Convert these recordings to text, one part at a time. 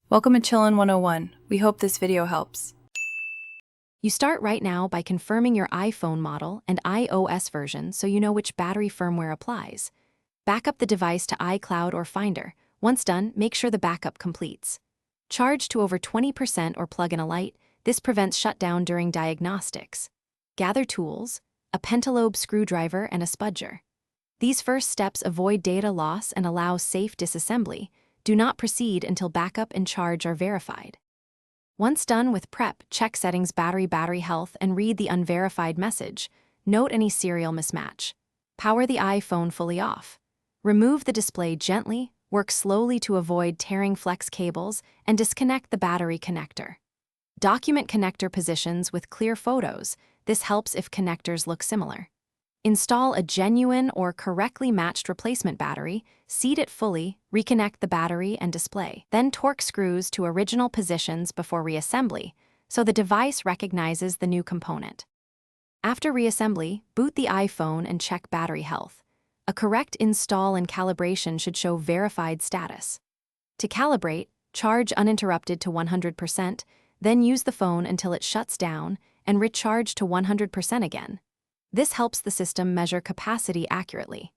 Welcome to Chillin' 101. We hope this video helps. You start right now by confirming your iPhone model and iOS version so you know which battery firmware applies. Back up the device to iCloud or Finder. Once done, make sure the backup completes. Charge to over 20% or plug in a light. This prevents shutdown during diagnostics. Gather tools, a pentalobe screwdriver and a spudger. These first steps avoid data loss and allow safe disassembly. Do not proceed until backup and charge are verified. Once done with prep, check settings battery health and read the unverified message. Note any serial mismatch. Power the iPhone fully off. Remove the display gently, work slowly to avoid tearing flex cables, and disconnect the battery connector. Document connector positions with clear photos. This helps if connectors look similar. Install a genuine or correctly matched replacement battery, seat it fully, reconnect the battery and display. Then torque screws to original positions before reassembly, so the device recognizes the new component. After reassembly, boot the iPhone and check battery health. A correct install and calibration should show verified status. To calibrate, charge uninterrupted to 100%, then use the phone until it shuts down and recharge to 100% again. This helps the system measure capacity accurately.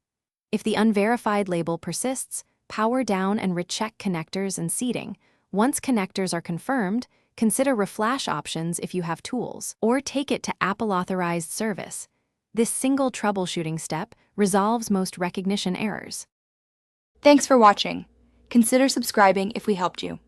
If the unverified label persists, power down and recheck connectors and seating. Once connectors are confirmed, consider reflash options if you have tools, or take it to Apple-authorized service. This single troubleshooting step resolves most recognition errors. Thanks for watching. Consider subscribing if we helped you.